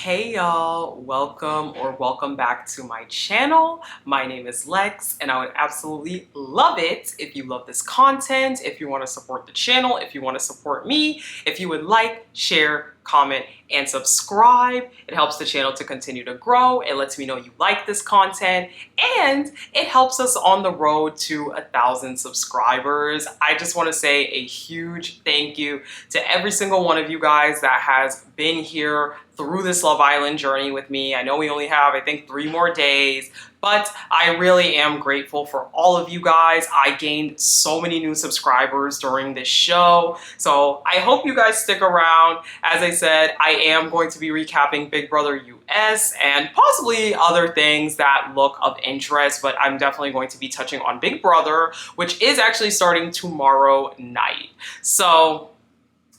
Hey y'all, welcome back to my channel. My name is Lex and I would absolutely love it if you love this content, if you want to support the channel, if you want to support me, if you would like, share, comment, and subscribe. It helps the channel to continue to grow. It lets me know you like this content and it helps us on the road to 1,000 subscribers. I just want to say a huge thank you to every single one of you guys that has been here through this Love Island journey with me. I know we only have, I think, 3 more days, but I really am grateful for all of you guys. I gained so many new subscribers during this show, so I hope you guys stick around. As I said, I am going to be recapping Big Brother US and possibly other things that look of interest, but I'm definitely going to be touching on Big Brother, which is actually starting tomorrow night. So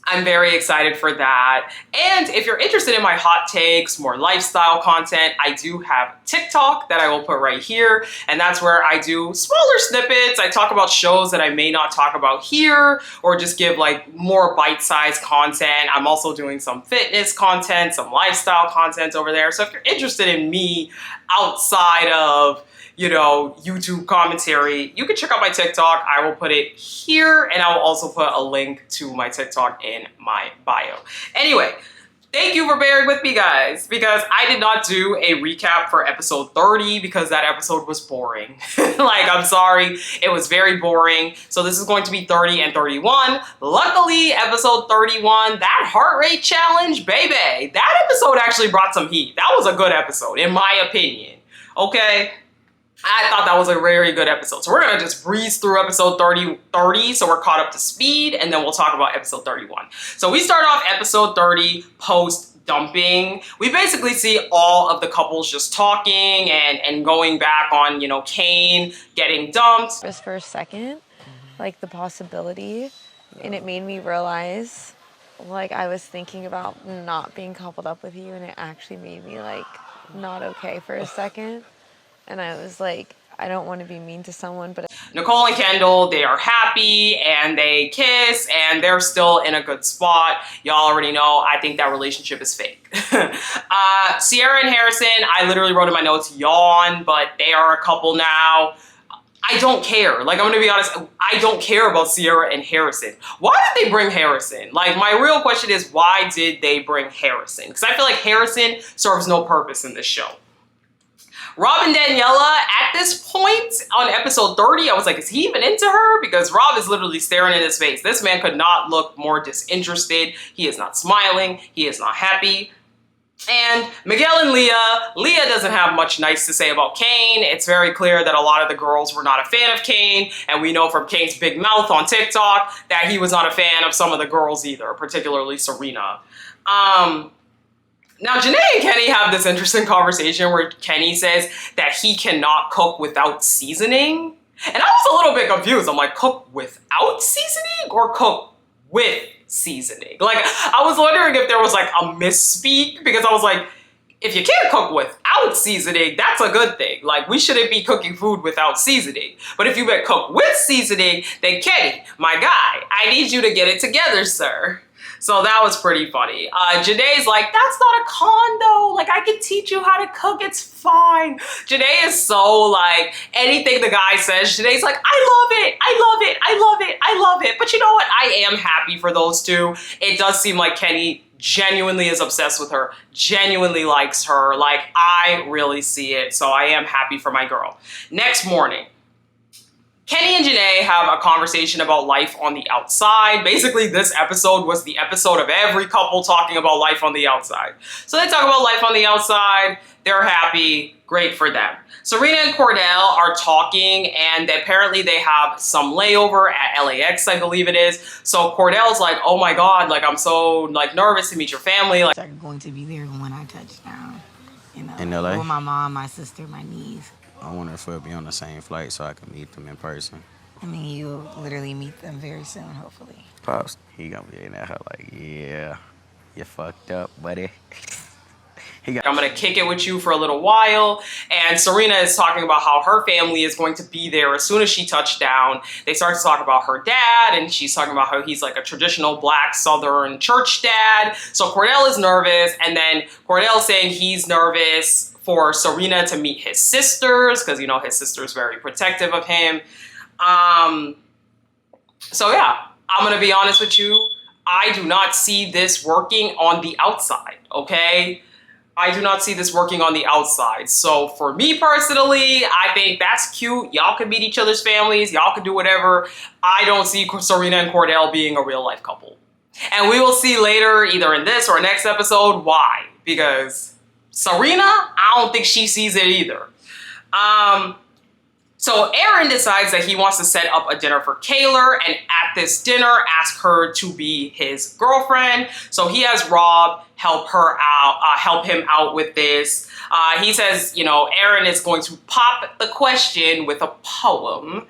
I'm very excited for that. And if you're interested in my hot takes, more lifestyle content, I do have TikTok that I will put right here. And that's where I do smaller snippets. I talk about shows that I may not talk about here, or just give like more bite-sized content. I'm also doing some fitness content, some lifestyle content over there. So if you're interested in me outside of YouTube commentary, you can check out my TikTok. I will put it here and I will also put a link to my TikTok in my bio. Anyway, thank you for bearing with me, guys, because I did not do a recap for episode 30 because that episode was boring. I'm sorry, it was very boring. So this is going to be 30 and 31. Luckily, episode 31, that heart rate challenge, baby, that episode actually brought some heat. That was a good episode, in my opinion. Okay? I thought that was a very good episode. So we're going to just breeze through episode 30 so we're caught up to speed, and then we'll talk about episode 31. So we start off episode 30 post dumping. We basically see all of the couples just talking and going back on, Kane getting dumped. Just for a second, like the possibility, and it made me realize, like, I was thinking about not being coupled up with you, and it actually made me like not okay for a second. And I was like, I don't want to be mean to someone, but Nicole and Kendall, they are happy and they kiss and they're still in a good spot. Y'all already know, I think that relationship is fake. Ciara and Harrison, I literally wrote in my notes, yawn, but they are a couple now. I don't care. I'm going to be honest, I don't care about Ciara and Harrison. Why did they bring Harrison? My real question is, why did they bring Harrison? Because I feel like Harrison serves no purpose in this show. Rob and Daniela, at this point on episode 30, I was like, is he even into her? Because Rob is literally staring in his face. This man could not look more disinterested. He is not smiling. He is not happy. And Miguel and Leah doesn't have much nice to say about Kane. It's very clear that a lot of the girls were not a fan of Kane. And we know from Kane's big mouth on TikTok that he was not a fan of some of the girls either, particularly Serena. Now, Janae and Kenny have this interesting conversation where Kenny says that he cannot cook without seasoning. And I was a little bit confused. I'm like, cook without seasoning or cook with seasoning? I was wondering if there was a misspeak, because I was like, if you can't cook without seasoning, that's a good thing. We shouldn't be cooking food without seasoning. But if you bet cook with seasoning, then Kenny, my guy, I need you to get it together, sir. So that was pretty funny. Janae's like, that's not a condo. I can teach you how to cook. It's fine. Janae is so anything the guy says, Janae's like, I love it. I love it. I love it. I love it. But you know what? I am happy for those two. It does seem like Kenny genuinely is obsessed with her, genuinely likes her. I really see it. So I am happy for my girl. Next morning, Kenny and Janae have a conversation about life on the outside. Basically, this episode was the episode of every couple talking about life on the outside. So they talk about life on the outside. They're happy. Great for them. Serena and Cordell are talking, and apparently they have some layover at LAX, I believe it is. So Cordell's like, oh my God, I'm so nervous to meet your family. I'm going to be there when I touch down. In LA? With my mom, my sister, my niece. I wonder if we'll be on the same flight so I can meet them in person. I mean, you'll literally meet them very soon, hopefully. Pops, he gonna be in that hell yeah, you fucked up, buddy. I'm gonna kick it with you for a little while. And Serena is talking about how her family is going to be there as soon as she touched down. They start to talk about her dad, and she's talking about how he's like a traditional black Southern church dad. So Cordell is nervous, and then Cordell's saying he's nervous for Serena to meet his sisters, because, you know, his sister's very protective of him. So yeah, I'm gonna be honest with you. I do not see this working on the outside, okay? I do not see this working on the outside. So for me personally, I think that's cute. Y'all can meet each other's families. Y'all can do whatever. I don't see Serena and Cordell being a real life couple. And we will see later, either in this or next episode, why. Because Serena, I don't think she sees it either. So Aaron decides that he wants to set up a dinner for Kaylor, and at this dinner, ask her to be his girlfriend. So he has Rob help him out with this. He says, you know, Aaron is going to pop the question with a poem.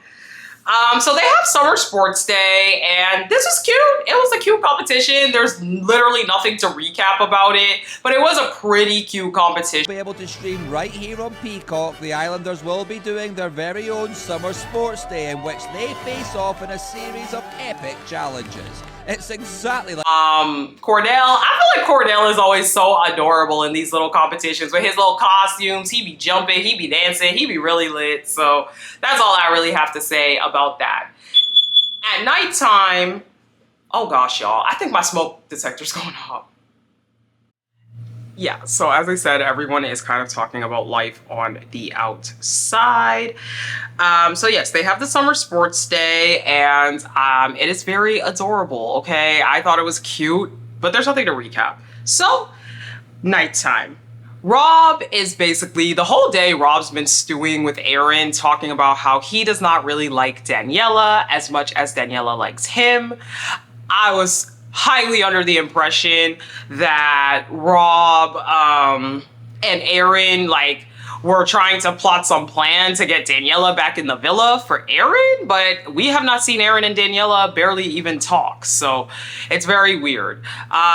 So they have summer sports day, and this was cute. It was a cute competition. There's literally nothing to recap about it, but it was a pretty cute competition. Be able to stream right here on Peacock. The Islanders will be doing their very own summer sports day, in which they face off in a series of epic challenges. It's exactly like Cordell. I feel like Cordell is always so adorable in these little competitions with his little costumes. He be jumping, he be dancing, he be really lit. So that's all I really have to say about that. At nighttime, oh gosh, y'all, I think my smoke detector's going off. Yeah, so as I said, everyone is kind of talking about life on the outside. So yes, they have the summer sports day, and it is very adorable, okay? I thought it was cute, but there's nothing to recap. So, nighttime. Rob is basically, the whole day, Rob's been stewing with Aaron, talking about how he does not really like Daniela as much as Daniela likes him. I was highly under the impression that Rob and Aaron were trying to plot some plan to get Daniela back in the villa for Aaron, but we have not seen Aaron and Daniela barely even talk, so it's very weird.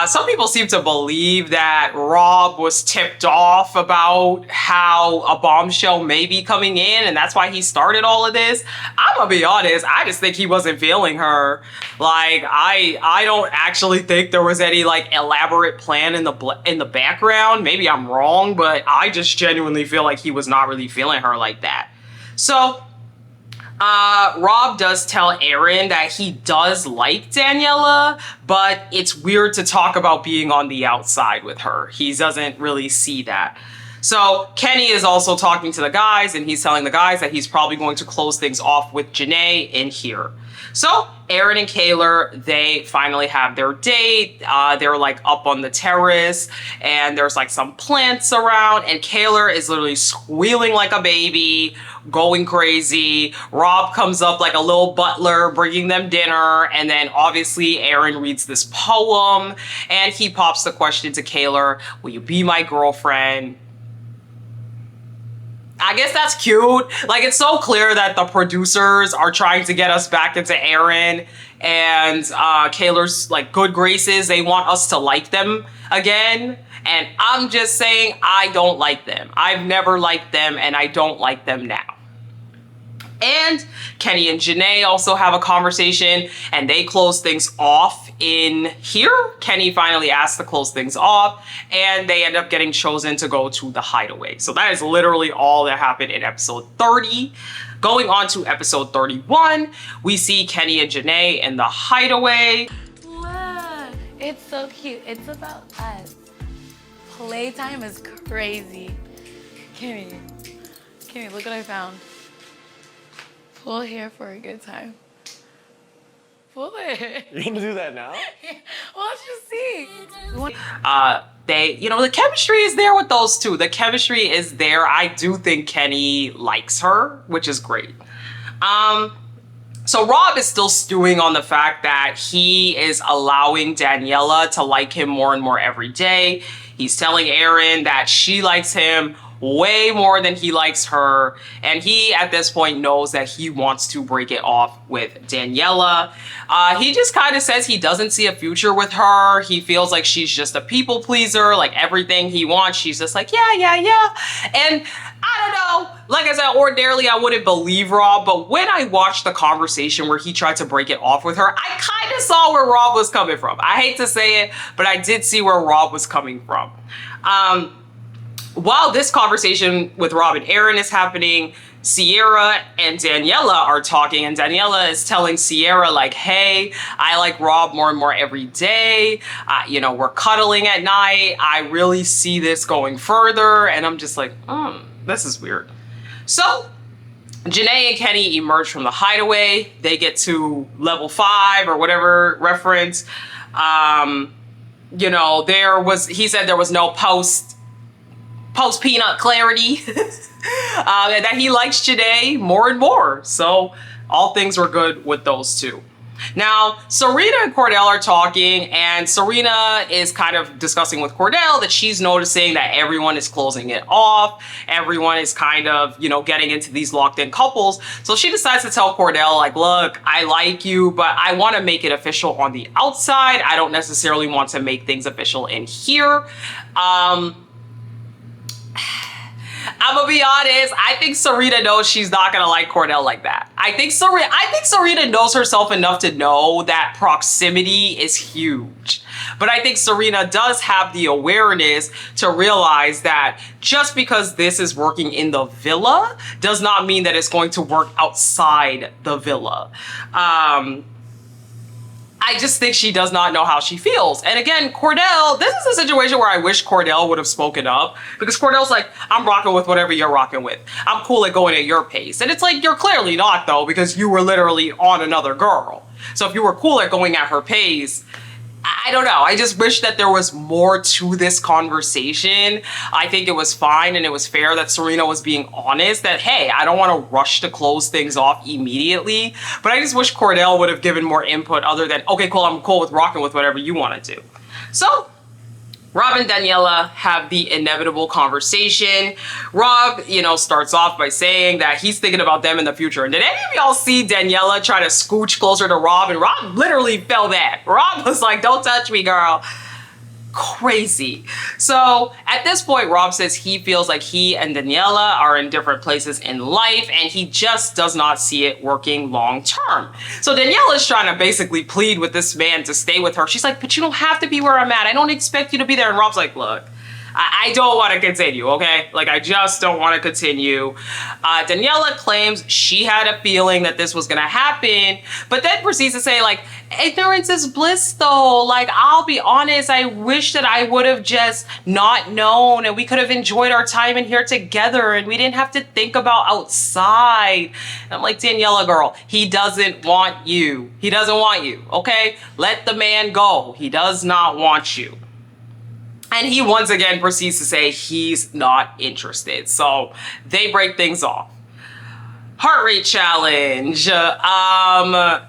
Some people seem to believe that Rob was tipped off about how a bombshell may be coming in, and that's why he started all of this. I'm gonna be honest, I just think he wasn't feeling her. I don't actually think there was any elaborate plan in the background. Maybe I'm wrong, but I just genuinely feel like he was not really feeling her like that. So Rob does tell Aaron that he does like Daniela, but it's weird to talk about being on the outside with her. He doesn't really see that. So Kenny is also talking to the guys, and he's telling the guys that he's probably going to close things off with Janae in here. So Aaron and Kaylor, they finally have their date. They're up on the terrace, and there's some plants around, and Kaylor is literally squealing like a baby, going crazy. Rob comes up like a little butler, bringing them dinner, and then obviously Aaron reads this poem, and he pops the question to Kaylor, will you be my girlfriend? I guess that's cute. It's so clear that the producers are trying to get us back into Aaron and Kaylor's good graces. They want us to like them again. And I'm just saying, I don't like them. I've never liked them, and I don't like them now. And Kenny and Janae also have a conversation, and they close things off in here. Kenny finally asks to close things off, and they end up getting chosen to go to the hideaway. So that is literally all that happened in episode 30. Going on to episode 31, we see Kenny and Janae in the hideaway. Look, it's so cute. It's about us. Playtime is crazy. Kimmy, look what I found. Pull hair for a good time. Pull it. You're gonna do that now? Watch you see. The chemistry is there with those two. The chemistry is there. I do think Kenny likes her, which is great. So Rob is still stewing on the fact that he is allowing Daniela to like him more and more every day. He's telling Aaron that she likes him way more than he likes her. And he, at this point, knows that he wants to break it off with Daniela. He just kind of says he doesn't see a future with her. He feels like she's just a people pleaser. Like everything he wants, she's just like, yeah, yeah, yeah. And I don't know. Like I said, ordinarily I wouldn't believe Rob, but when I watched the conversation where he tried to break it off with her, I kind of saw where Rob was coming from. I hate to say it, but I did see where Rob was coming from. While this conversation with Rob and Aaron is happening, Sierra and Daniela are talking, and Daniela is telling Sierra, like, hey, I like Rob more and more every day. You know, we're cuddling at night. I really see this going further. And I'm just like, this is weird. So Janae and Kenny emerge from the hideaway. They get to level 5 or whatever reference. You know, he said there was no post peanut clarity. And that he likes Janae more and more. So all things were good with those two. Now, Serena and Cordell are talking, and Serena is kind of discussing with Cordell that she's noticing that everyone is closing it off. Everyone is kind of, you know, getting into these locked in couples. So she decides to tell Cordell, like, look, I like you, but I want to make it official on the outside. I don't necessarily want to make things official in here. I'm gonna be honest, I think Serena knows she's not gonna like Cordell like that. I think Serena knows herself enough to know that proximity is huge. But I think Serena does have the awareness to realize that just because this is working in the villa does not mean that it's going to work outside the villa. I just think she does not know how she feels. And again, Cordell, this is a situation where I wish Cordell would have spoken up, because Cordell's like, I'm rocking with whatever you're rocking with. I'm cool at going at your pace. And it's like, you're clearly not, though, because you were literally on another girl. So if you were cool at going at her pace, I don't know. I just wish that there was more to this conversation. I think it was fine and it was fair that Serena was being honest that, hey, I don't want to rush to close things off immediately. But I just wish Cordell would have given more input other than, okay, cool, I'm cool with rocking with whatever you want to do. So Rob and Daniela have the inevitable conversation. Rob, you know, starts off by saying that he's thinking about them in the future. And did any of y'all see Daniela try to scooch closer to Rob? And Rob literally fell back. Rob was like, don't touch me, girl. Crazy. So at this point, Rob says he feels like he and Daniela are in different places in life, and he just does not see it working long term. So Daniela is trying to basically plead with this man to stay with her. She's like, but you don't have to be where I'm at. I don't expect you to be there. And Rob's like, look, I don't want to continue, okay? Like, I just don't want to continue. Daniela claims she had a feeling that this was going to happen, but then proceeds to say, like, ignorance is bliss, though. Like, I'll be honest, I wish that I would have just not known, and we could have enjoyed our time in here together, and we didn't have to think about outside. And I'm like, Daniela, girl, he doesn't want you. He doesn't want you, okay? Let the man go. He does not want you. And he once again proceeds to say he's not interested. So they break things off. Heart rate challenge. I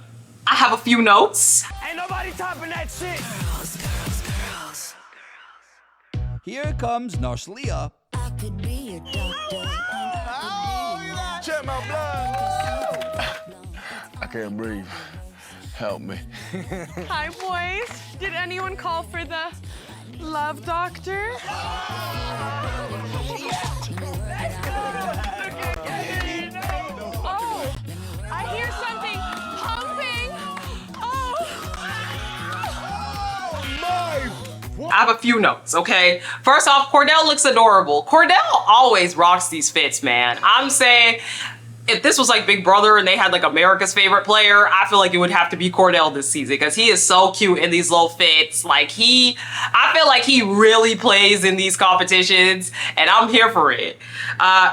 have a few notes. Ain't nobody topping that shit. Girls. Here comes Nurse Leah. I could be your doctor. Check my blood. I can't breathe. Help me. Hi, boys. Did anyone call for the love doctor? Oh, I hear something pumping. Oh. I have a few notes, okay? First off, Cordell looks adorable. Cordell always rocks these fits, man. I'm saying, if this was like Big Brother and they had like America's favorite player, I feel like it would have to be Cordell this season, because he is so cute in these little fits. Like, I feel like he really plays in these competitions, and I'm here for it.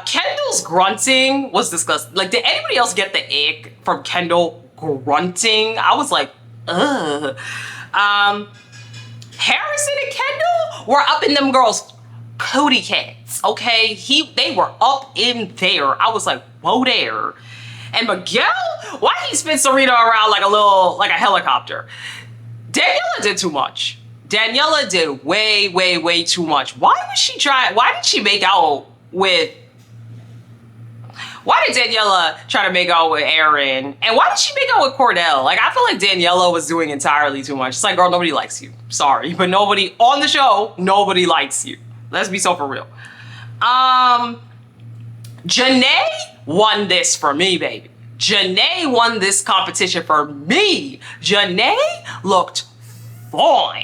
Kendall's grunting was disgusting. Like, did anybody else get the ick from Kendall grunting? I was like, ugh. Harrison and Kendall were up in them girls' cootie cats, okay? They were up in there. I was like, whoa there. And Miguel, why he spin Serena around like a helicopter? Daniela did too much. Daniela did way, way, way too much. Why did she make out with... Why did Daniela try to make out with Aaron? And why did she make out with Cordell? Like, I feel like Daniela was doing entirely too much. It's like, girl, nobody likes you. Sorry, but nobody on the show, nobody likes you. Let's be so for real. Janae won this for me, baby. Janae won this competition for me. Janae looked fine.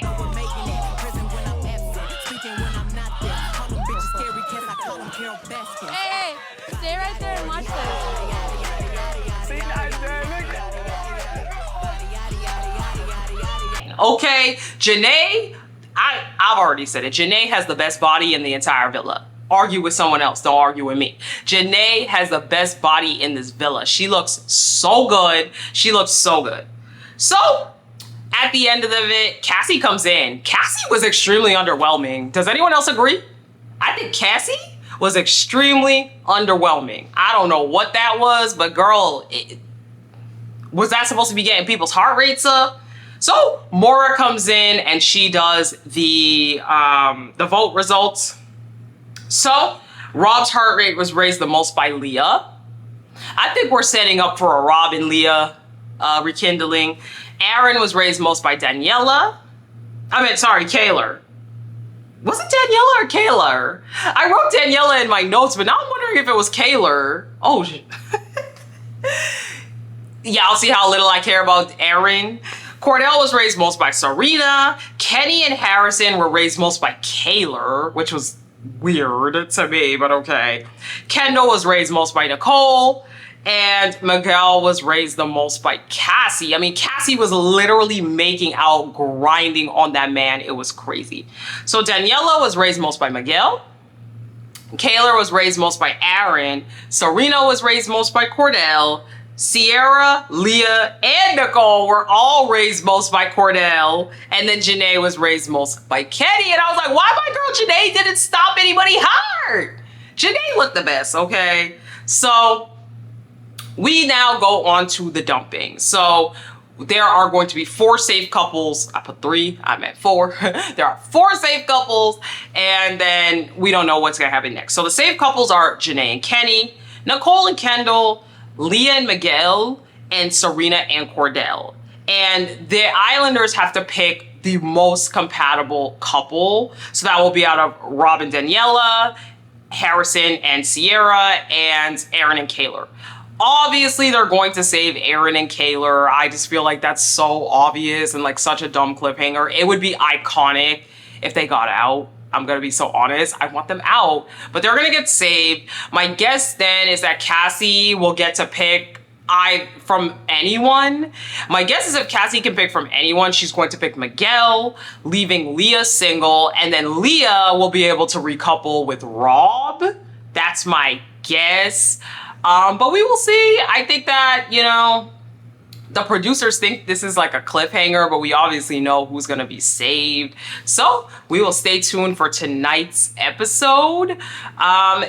Hey, stay right there and watch this. See that dynamic? Okay, Janae, I've already said it. Janae has the best body in the entire villa. Argue with someone else, don't argue with me. Janae has the best body in this villa. She looks so good. She looks so good. So, at the end of it, Cassie comes in. Cassie was extremely underwhelming. Does anyone else agree? I think Cassie was extremely underwhelming. I don't know what that was, but girl, was that supposed to be getting people's heart rates up? So Maura comes in and she does the vote results. So Rob's heart rate was raised the most by Leah. I think we're setting up for a Rob and Leah rekindling. Aaron was raised most by Daniela. Kayla. Was it Daniela or Kayla? I wrote Daniela in my notes, but now I'm wondering if it was Kayla. Oh, yeah, I'll see how little I care about Aaron. Cordell was raised most by Serena. Kenny and Harrison were raised most by Kayla, which was weird to me, but okay. Kendall was raised most by Nicole. And Miguel was raised the most by Cassie. I mean, Cassie was literally making out, grinding on that man. It was crazy. So Daniela was raised most by Miguel. Kayla was raised most by Aaron. Serena was raised most by Cordell. Sierra, Leah, and Nicole were all raised most by Cordell. And then Janae was raised most by Kenny. And I was like, why my girl Janae didn't stop anybody hard? Janae looked the best, okay? So we now go on to the dumping. So there are going to be 4 safe couples. I put 3, I meant 4. There are 4 safe couples, and then we don't know what's gonna happen next. So the safe couples are Janae and Kenny, Nicole and Kendall, Leah and Miguel, and Serena and Cordell. And the Islanders have to pick the most compatible couple. So that will be out of Rob and Daniela, Harrison and Sierra, and Aaron and Kayla. Obviously, they're going to save Aaron and Kayla. I just feel like that's so obvious and like such a dumb cliffhanger. It would be iconic if they got out. I'm gonna be so honest. I want them out, but they're gonna get saved. My guess then is that Cassie will get to pick from anyone. My guess is if Cassie can pick from anyone, she's going to pick Miguel, leaving Leah single, and then Leah will be able to recouple with Rob. That's my guess. But we will see. I think that, you know, the producers think this is like a cliffhanger, but we obviously know who's gonna be saved. So we will stay tuned for tonight's episode.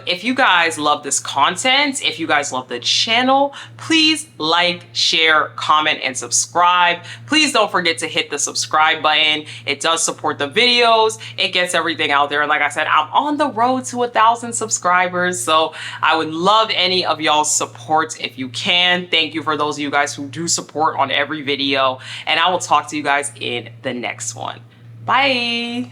If you guys love this content, if you guys love the channel, please like, share, comment, and subscribe. Please don't forget to hit the subscribe button. It does support the videos. It gets everything out there. And like I said, I'm on the road to 1,000 subscribers. So I would love any of y'all's support if you can. Thank you for those of you guys who do support on every video, and I will talk to you guys in the next one. Bye.